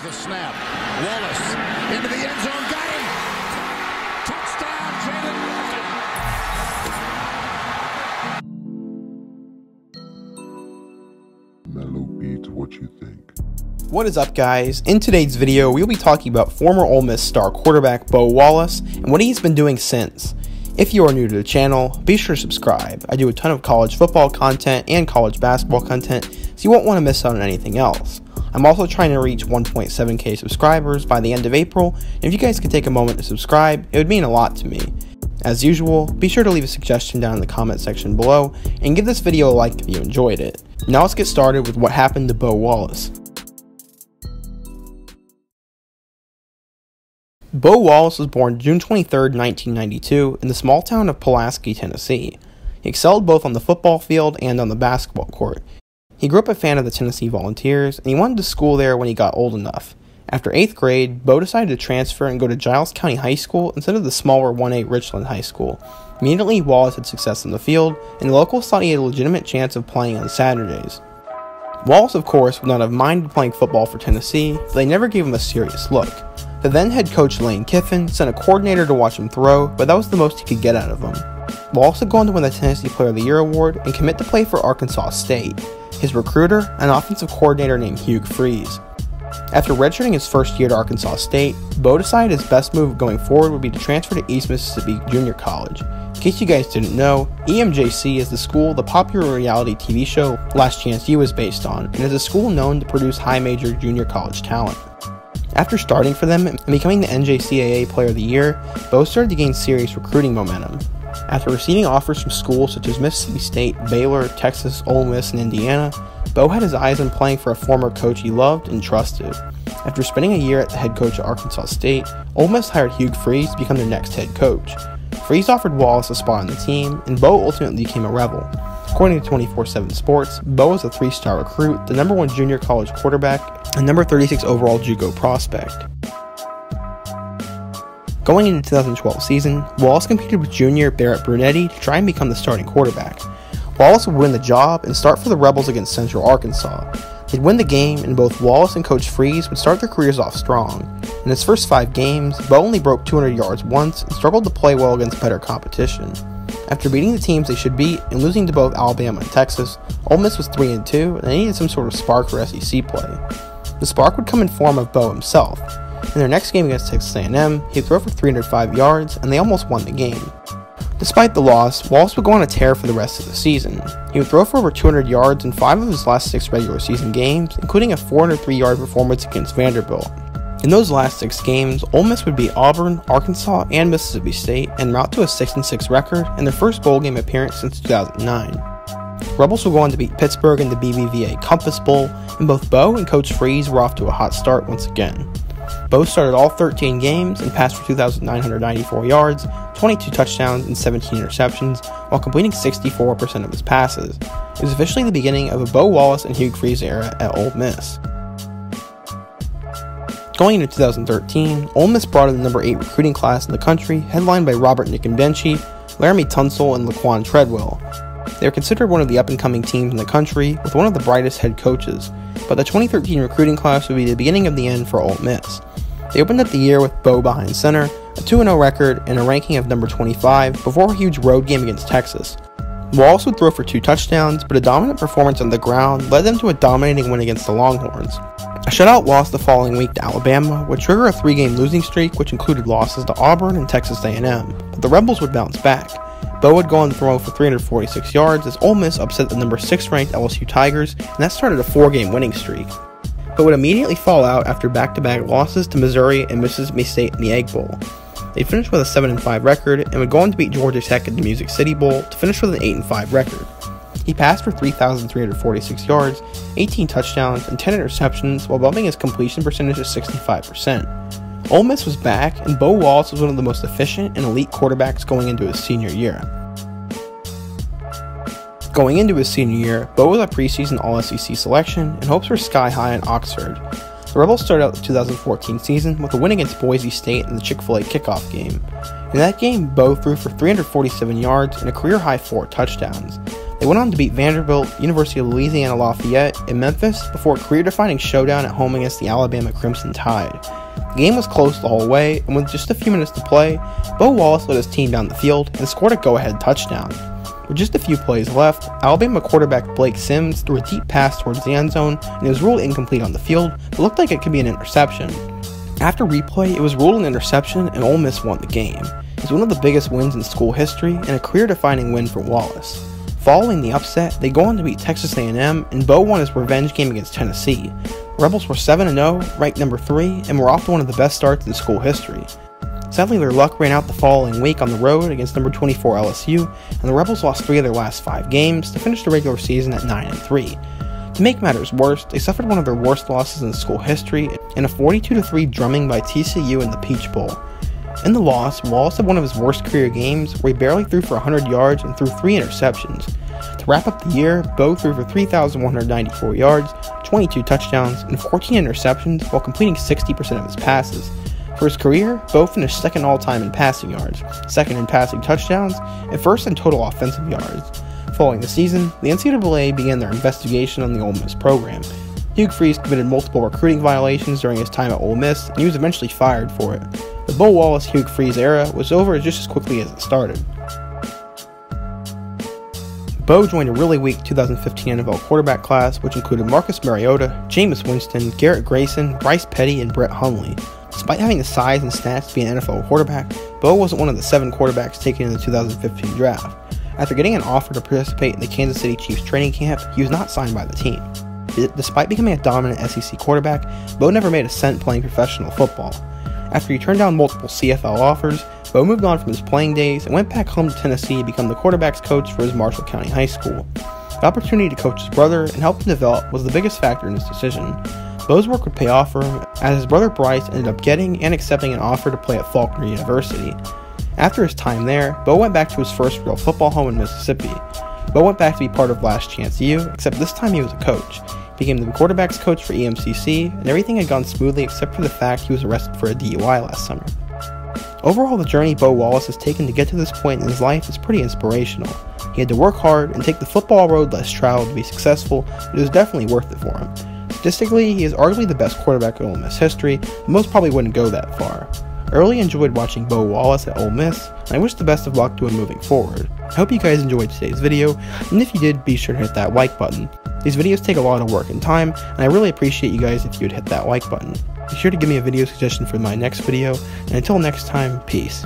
Here's the snap. Wallace into the end zone. Got him. Touchdown, Jalen Walker. Mellow Beats, what you think? What is up, guys? In today's video, we'll be talking about former Ole Miss star quarterback Bo Wallace and what he's been doing since. If you are new to the channel, be sure to subscribe. I do a ton of college football content and college basketball content, so you won't want to miss out on anything else. I'm also trying to reach 1.7k subscribers by the end of April, and if you guys could take a moment to subscribe, it would mean a lot to me. As usual, be sure to leave a suggestion down in the comment section below, and give this video a like if you enjoyed it. Now let's get started with what happened to Bo Wallace. Bo Wallace was born June 23, 1992, in the small town of Pulaski, Tennessee. He excelled both on the football field and on the basketball court. He grew up a fan of the Tennessee Volunteers, and he went to school there when he got old enough. After 8th grade, Bo decided to transfer and go to Giles County High School instead of the smaller 1A Richland High School. Immediately, Wallace had success in the field, and the locals thought he had a legitimate chance of playing on Saturdays. Wallace, of course, would not have minded playing football for Tennessee, but they never gave him a serious look. The then head coach Lane Kiffin sent a coordinator to watch him throw, but that was the most he could get out of him. Wallace would go on to win the Tennessee Player of the Year award and commit to play for Arkansas State. His recruiter, an offensive coordinator named Hugh Freeze. After redshirting his first year at Arkansas State, Bo decided his best move going forward would be to transfer to East Mississippi Junior College. In case you guys didn't know, EMJC is the school the popular reality TV show Last Chance U is based on, and is a school known to produce high-major junior college talent. After starting for them and becoming the NJCAA Player of the Year, Bo started to gain serious recruiting momentum. After receiving offers from schools such as Mississippi State, Baylor, Texas, Ole Miss, and Indiana, Bo had his eyes on playing for a former coach he loved and trusted. After spending a year at the head coach at Arkansas State, Ole Miss hired Hugh Freeze to become their next head coach. Freeze offered Wallace a spot on the team, and Bo ultimately became a Rebel. According to 24/7 Sports, Bo was a 3-star recruit, the #1 junior college quarterback, and number 36 overall JUCO prospect. Going into the 2012 season, Wallace competed with junior Barrett Brunetti to try and become the starting quarterback. Wallace would win the job and start for the Rebels against Central Arkansas. They'd win the game, and both Wallace and Coach Freeze would start their careers off strong. In his first 5 games, Bo only broke 200 yards once and struggled to play well against better competition. After beating the teams they should beat and losing to both Alabama and Texas, Ole Miss was 3-2, and they needed some sort of spark for SEC play. The spark would come in form of Bo himself. In their next game against Texas A&M, he'd throw for 305 yards, and they almost won the game. Despite the loss, Wallace would go on a tear for the rest of the season. He would throw for over 200 yards in 5 of his last 6 regular season games, including a 403-yard performance against Vanderbilt. In those last 6 games, Ole Miss would beat Auburn, Arkansas, and Mississippi State and route to a 6-6 record and their first bowl game appearance since 2009. Rebels would go on to beat Pittsburgh in the BBVA Compass Bowl, and both Bo and Coach Freeze were off to a hot start once again. Bo started all 13 games and passed for 2,994 yards, 22 touchdowns, and 17 interceptions, while completing 64% of his passes. It was officially the beginning of a Bo Wallace and Hugh Freeze era at Ole Miss. Going into 2013, Ole Miss brought in the #8 recruiting class in the country, headlined by Robert Nickenbenchi, Laramie Tunsil, and Laquan Treadwell. They were considered one of the up-and-coming teams in the country, with one of the brightest head coaches, but the 2013 recruiting class would be the beginning of the end for Ole Miss. They opened up the year with Bo behind center, a 2-0 record, and a ranking of number 25 before a huge road game against Texas. Wallace would throw for 2 touchdowns, but a dominant performance on the ground led them to a dominating win against the Longhorns. A shutout loss the following week to Alabama would trigger a 3-game losing streak, which included losses to Auburn and Texas A&M, but the Rebels would bounce back. Bo would go on to throw for 346 yards as Ole Miss upset the number 6 ranked LSU Tigers, and that started a 4-game winning streak, but would immediately fall out after back-to-back losses to Missouri and Mississippi State in the Egg Bowl. They finished with a 7-5 record and would go on to beat Georgia Tech in the Music City Bowl to finish with an 8-5 record. He passed for 3,346 yards, 18 touchdowns, and 10 interceptions while bumping his completion percentage to 65%. Ole Miss was back, and Bo Wallace was one of the most efficient and elite quarterbacks going into his senior year. Going into his senior year, Bo was a preseason All-SEC selection, and hopes were sky high in Oxford. The Rebels started out the 2014 season with a win against Boise State in the Chick-fil-A kickoff game. In that game, Bo threw for 347 yards and a career-high 4 touchdowns. They went on to beat Vanderbilt, University of Louisiana Lafayette, and Memphis before a career-defining showdown at home against the Alabama Crimson Tide. The game was close the whole way, and with just a few minutes to play, Bo Wallace led his team down the field and scored a go-ahead touchdown. With just a few plays left, Alabama quarterback Blake Sims threw a deep pass towards the end zone, and it was ruled incomplete on the field, but looked like it could be an interception. After replay, it was ruled an interception, and Ole Miss won the game. It was one of the biggest wins in school history, and a career-defining win for Wallace. Following the upset, they go on to beat Texas A&M, and Bo won his revenge game against Tennessee. Rebels were 7-0, ranked number 3, and were off to one of the best starts in school history. Sadly, their luck ran out the following week on the road against number 24 LSU, and the Rebels lost 3 of their last 5 games to finish the regular season at 9-3. To make matters worse, they suffered one of their worst losses in school history in a 42-3 drumming by TCU in the Peach Bowl. In the loss, Wallace had one of his worst career games where he barely threw for 100 yards and threw 3 interceptions. To wrap up the year, Bo threw for 3,194 yards, 22 touchdowns, and 14 interceptions while completing 60% of his passes. For his career, Bo finished second all-time in passing yards, second in passing touchdowns, and first in total offensive yards. Following the season, the NCAA began their investigation on the Ole Miss program. Hugh Freeze committed multiple recruiting violations during his time at Ole Miss, and he was eventually fired for it. The Bo Wallace-Hugh Freeze era was over just as quickly as it started. Bo joined a really weak 2015 NFL quarterback class, which included Marcus Mariota, Jameis Winston, Garrett Grayson, Bryce Petty, and Brett Hundley. Despite having the size and stats to be an NFL quarterback, Bo wasn't one of the 7 quarterbacks taken in the 2015 draft. After getting an offer to participate in the Kansas City Chiefs training camp, he was not signed by the team. Despite becoming a dominant SEC quarterback, Bo never made a cent playing professional football. After he turned down multiple CFL offers, Bo moved on from his playing days and went back home to Tennessee to become the quarterback's coach for his Marshall County High School. The opportunity to coach his brother and help him develop was the biggest factor in his decision. Bo's work would pay off for him, as his brother Bryce ended up getting and accepting an offer to play at Faulkner University. After his time there, Bo went back to his first real football home in Mississippi. Bo went back to be part of Last Chance U, except this time he was a coach. He became the quarterback's coach for EMCC, and everything had gone smoothly except for the fact he was arrested for a DUI last summer. Overall, the journey Bo Wallace has taken to get to this point in his life is pretty inspirational. He had to work hard and take the football road less traveled to be successful, but it was definitely worth it for him. Statistically, he is arguably the best quarterback in Ole Miss history, but most probably wouldn't go that far. I really enjoyed watching Bo Wallace at Ole Miss, and I wish the best of luck to him moving forward. I hope you guys enjoyed today's video, and if you did, be sure to hit that like button. These videos take a lot of work and time, and I really appreciate you guys if you would hit that like button. Be sure to give me a video suggestion for my next video, and until next time, peace.